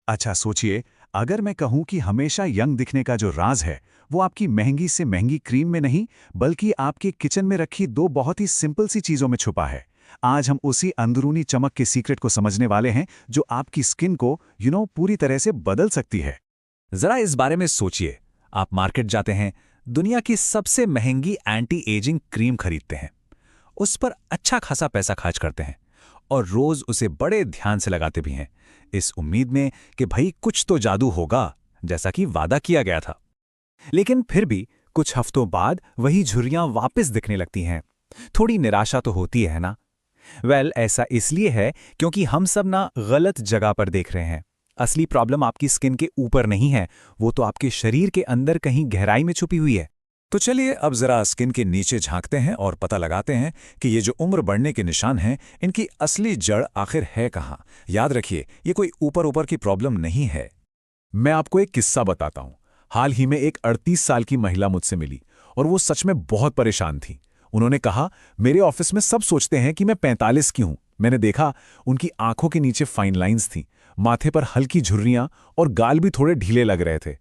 अच्छा सोचिए, अगर मैं कहूं कि हमेशा यंग दिखने का जो राज है वो आपकी महंगी से महंगी क्रीम में नहीं बल्कि आपके किचन में रखी दो बहुत ही सिंपल सी चीजों में छुपा है। आज हम उसी अंदरूनी चमक के सीक्रेट को समझने वाले हैं जो आपकी स्किन को पूरी तरह से बदल सकती है। जरा इस बारे में सोचिए। आप मार्केट जाते हैं, दुनिया की सबसे महंगी एंटी एजिंग क्रीम खरीदते हैं, उस पर अच्छा खासा पैसा खर्च करते हैं और रोज उसे बड़े ध्यान से लगाते भी हैं, इस उम्मीद में कि भाई कुछ तो जादू होगा, जैसा कि वादा किया गया था। लेकिन फिर भी कुछ हफ्तों बाद वही झुर्रियां वापस दिखने लगती हैं। थोड़ी निराशा तो होती है ना। ऐसा इसलिए है क्योंकि हम सब ना गलत जगह पर देख रहे हैं। असली प्रॉब्लम आपकी स्किन के ऊपर नहीं है, वो तो आपके शरीर के अंदर कहीं गहराई में छुपी हुई है। तो चलिए अब जरा स्किन के नीचे झांकते हैं और पता लगाते हैं कि ये जो उम्र बढ़ने के निशान हैं, इनकी असली जड़ आखिर है कहाँ। याद रखिए, ये कोई ऊपर ऊपर की प्रॉब्लम नहीं है। मैं आपको एक किस्सा बताता हूं। हाल ही में एक 38 साल की महिला मुझसे मिली और वो सच में बहुत परेशान थी। उन्होंने कहा, मेरे ऑफिस में सब सोचते हैं कि मैं 45 की हूं। मैंने देखा उनकी आंखों के नीचे फाइन लाइंस थीं, माथे पर हल्की झुर्रियां और गाल भी थोड़े ढीले लग रहे थे।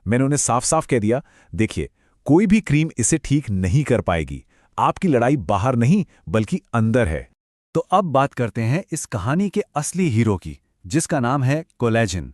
मैंने उन्हें साफ साफ कह दिया, देखिए, कोई भी क्रीम इसे ठीक नहीं कर पाएगी। आपकी लड़ाई बाहर नहीं बल्कि अंदर है। तो अब बात करते हैं इस कहानी के असली हीरो की, जिसका नाम है कोलेजन।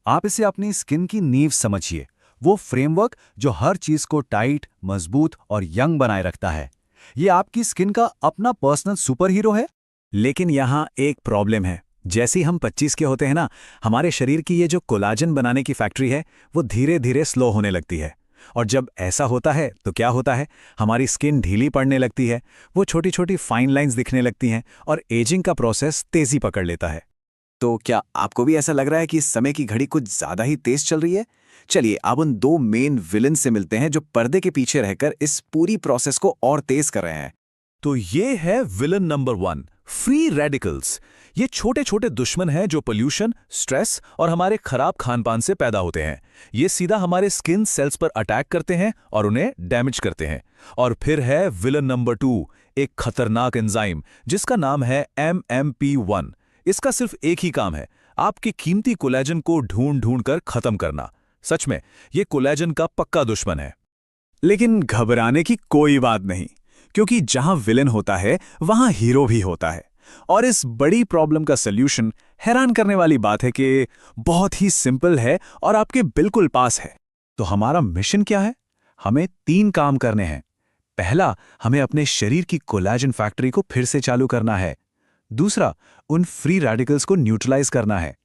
आप इसे अपनी स्किन की नींव समझिए, वो फ्रेमवर्क जो हर चीज को टाइट, मजबूत और यंग बनाए रखता है। ये आपकी स्किन का अपना पर्सनल सुपर हीरो है। लेकिन यहाँ एक प्रॉब्लम है। जैसे ही हम 25 के होते हैं ना, हमारे शरीर की ये जो कोलाजन बनाने की फैक्ट्री है, वो धीरे धीरे स्लो होने लगती है। और जब ऐसा होता है तो क्या होता है, हमारी स्किन ढीली पड़ने लगती है, वो छोटी छोटी फाइन लाइंस दिखने लगती हैं और एजिंग का प्रोसेस तेजी पकड़ लेता है। तो क्या आपको भी ऐसा लग रहा है कि इस समय की घड़ी कुछ ज्यादा ही तेज चल रही है? चलिए अब उन दो मेन विलन से मिलते हैं जो पर्दे के पीछे रहकर इस पूरी प्रोसेस को और तेज कर रहे हैं। तो ये है विलन नंबर 1, फ्री रेडिकल्स। ये छोटे छोटे दुश्मन हैं जो पोल्यूशन, स्ट्रेस और हमारे खराब खानपान से पैदा होते हैं। ये सीधा हमारे स्किन सेल्स पर अटैक करते हैं और उन्हें डैमेज करते हैं। और फिर है विलन नंबर 2, एक खतरनाक एंजाइम जिसका नाम है MMP1। इसका सिर्फ एक ही काम है, आपके कीमती कोलेजन को ढूंढ ढूंढ कर खत्म करना। सच में ये कोलेजन का पक्का दुश्मन है। लेकिन घबराने की कोई बात नहीं, क्योंकि जहां विलेन होता है वहां हीरो भी होता है। और इस बड़ी प्रॉब्लम का सल्यूशन, हैरान करने वाली बात है कि बहुत ही सिंपल है और आपके बिल्कुल पास है। तो हमारा मिशन क्या है? हमें 3 काम करने हैं। पहला, हमें अपने शरीर की कोलेजन फैक्ट्री को फिर से चालू करना है। दूसरा, उन फ्री रेडिकल्स को न्यूट्रलाइज करना है।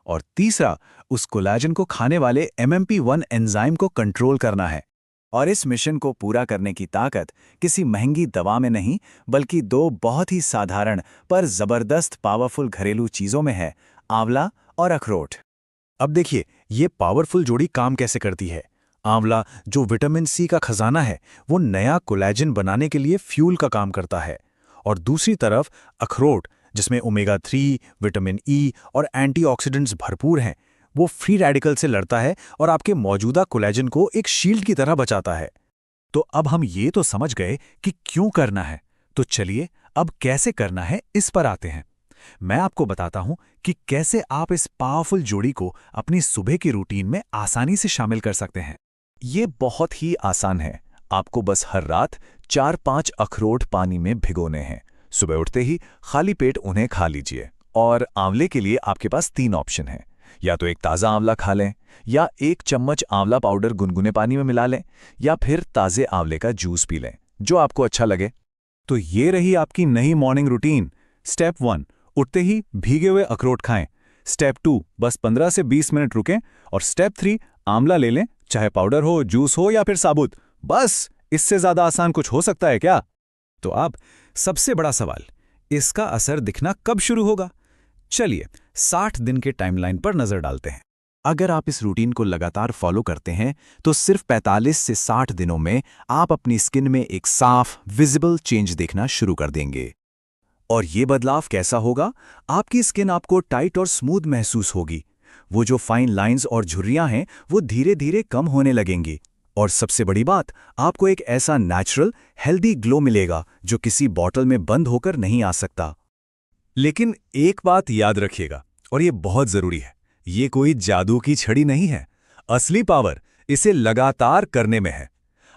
और तीसरा, उस कोलेजन को खाने वाले MMP1 एंजाइम को कंट्रोल करना है। और इस मिशन को पूरा करने की ताकत किसी महंगी दवा में नहीं, बल्कि 2 बहुत ही साधारण पर जबरदस्त पावरफुल घरेलू चीजों में है, आंवला और अखरोट। अब देखिए, ये पावरफुल जोड़ी काम कैसे करती है। आंवला, जो विटामिन सी का खजाना है, वो नया कोलेजन बनाने के लिए फ्यूल का काम करता है। और दूसरी तरफ अखरोट, जिसमें ओमेगा 3, विटामिन ई और एंटीऑक्सीडेंट्स भरपूर हैं, वो फ्री रेडिकल से लड़ता है और आपके मौजूदा कोलेजन को एक शील्ड की तरह बचाता है। तो अब हम ये तो समझ गए कि क्यों करना है, तो चलिए अब कैसे करना है इस पर आते हैं। मैं आपको बताता हूं कि कैसे आप इस पावरफुल जोड़ी को अपनी सुबह की रूटीन में आसानी से शामिल कर सकते हैं। ये बहुत ही आसान है। आपको बस हर रात 4-5 अखरोट पानी में भिगोने हैं। सुबह उठते ही खाली पेट उन्हें खा लीजिए। और आंवले के लिए आपके पास 3 ऑप्शन हैं। या तो एक ताज़ा आंवला खा लें, या 1 चम्मच आंवला पाउडर गुनगुने पानी में मिला लें, या फिर ताज़े आंवले का जूस पी लें, जो आपको अच्छा लगे। तो ये रही आपकी नई मॉर्निंग रूटीन। स्टेप 1, उठते ही भीगे हुए अखरोट खाएं। स्टेप 2, बस 15 से 20 मिनट रुकें। और स्टेप 3, आंवला ले लें, चाहे पाउडर हो, जूस हो या फिर साबुत। बस, इससे ज़्यादा आसान कुछ हो सकता है क्या? तो अब सबसे बड़ा सवाल, इसका असर दिखना कब शुरू होगा? चलिए 60 दिन के टाइमलाइन पर नजर डालते हैं। अगर आप इस रूटीन को लगातार फॉलो करते हैं तो सिर्फ 45 से 60 दिनों में आप अपनी स्किन में एक साफ, विजिबल चेंज देखना शुरू कर देंगे। और ये बदलाव कैसा होगा? आपकी स्किन आपको टाइट और स्मूथ महसूस होगी। वो जो फाइन लाइंस और झुर्रियां हैं, वो धीरे धीरे कम होने लगेंगी। और सबसे बड़ी बात, आपको एक ऐसा नेचुरल, हेल्दी ग्लो मिलेगा जो किसी बॉटल में बंद होकर नहीं आ सकता। लेकिन एक बात याद रखिएगा, और ये बहुत जरूरी है, ये कोई जादू की छड़ी नहीं है। असली पावर इसे लगातार करने में है।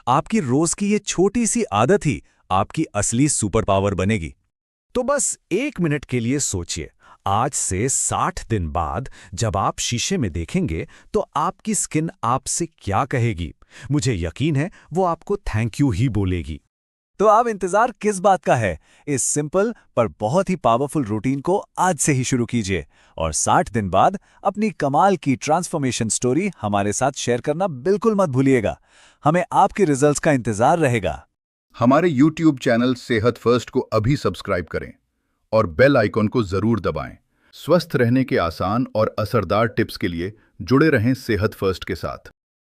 आपकी रोज की ये छोटी सी आदत ही आपकी असली सुपर पावर बनेगी। तो बस 1 मिनट के लिए सोचिए, आज से 60 दिन बाद जब आप शीशे में देखेंगे तो आपकी स्किन आपसे क्या कहेगी? मुझे यकीन है वो आपको थैंक यू ही बोलेगी। तो अब इंतजार किस बात का है? इस सिंपल पर बहुत ही पावरफुल रूटीन को आज से ही शुरू कीजिए और 60 दिन बाद अपनी कमाल की ट्रांसफॉर्मेशन स्टोरी हमारे साथ शेयर करना बिल्कुल मत भूलिएगा। हमें आपके रिजल्ट्स का इंतजार रहेगा। हमारे YouTube चैनल सेहत फर्स्ट को अभी सब्सक्राइब करें और बेल आइकॉन को जरूर दबाएं। स्वस्थ रहने के आसान और असरदार टिप्स के लिए जुड़े रहें सेहत फर्स्ट के साथ।